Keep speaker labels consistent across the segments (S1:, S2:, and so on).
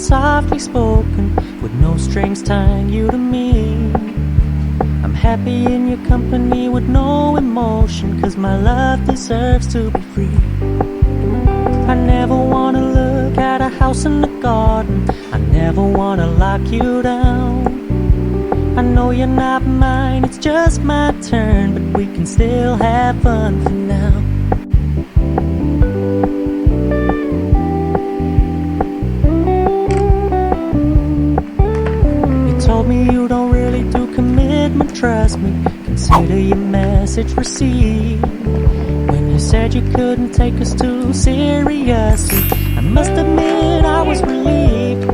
S1: softly spoken, with no strings tying you to me. I'm happy in your company with no emotion, 'cause my love deserves to be free. I never wanna look at a house in the garden, I never wanna lock you down. I know you're not mine, it's just my turn, but we can still have fun for now. You told me you don't really do commitment, trust me, consider your message received. When you said you couldn't take us too seriously, I must admit I was relieved,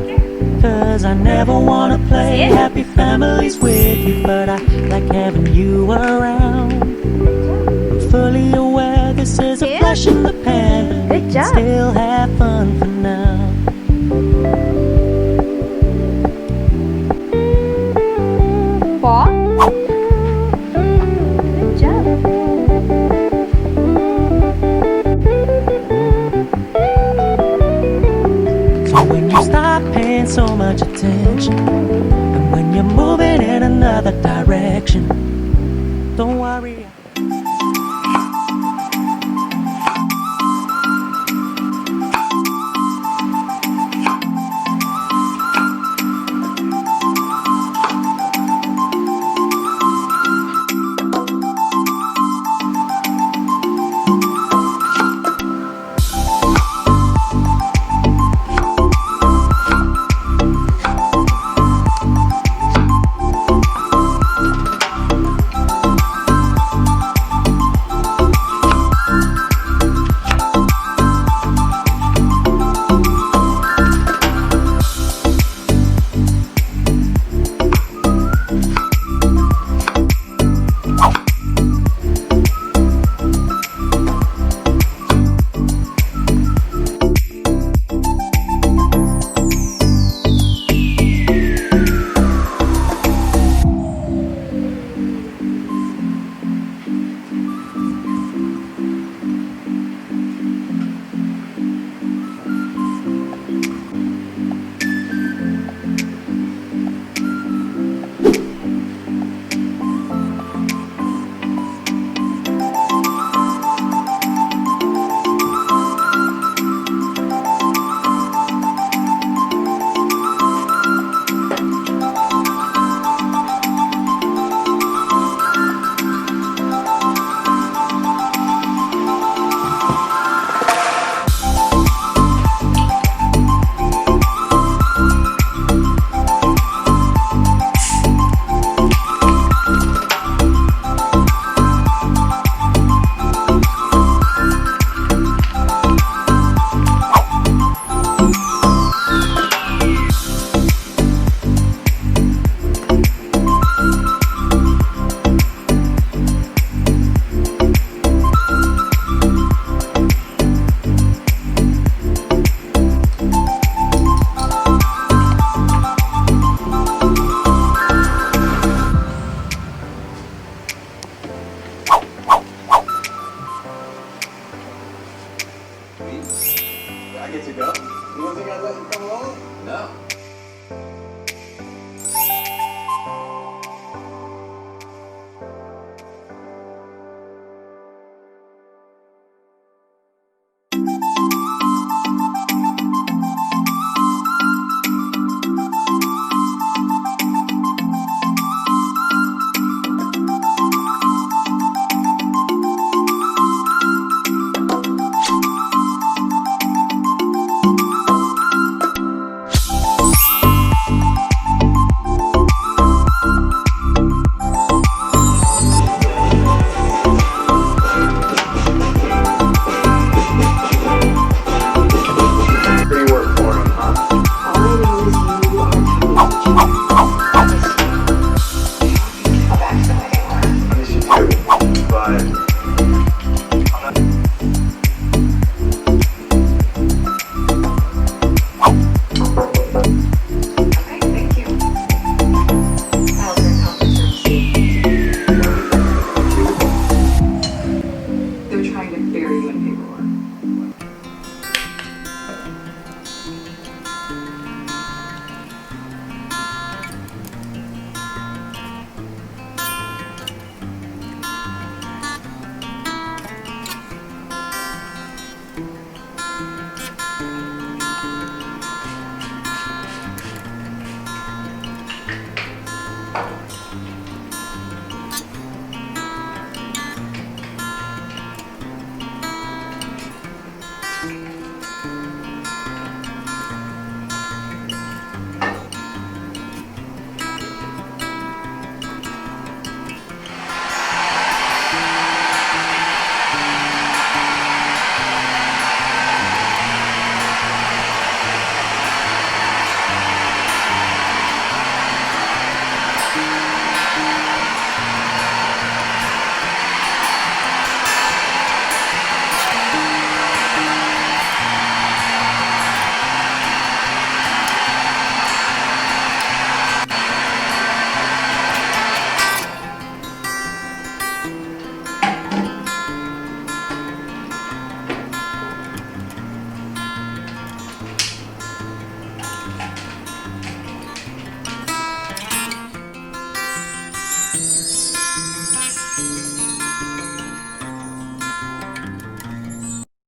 S1: 'cause I never wanna play happy families with you, but I like having you around. I'm fully aware this is a flash in the pan, but we can still have fun for now.
S2: Good job.
S1: So when you stop paying so much attention, and when you're moving in another direction, don't worry.
S3: I get to go? You don't think I'd let you come along? No.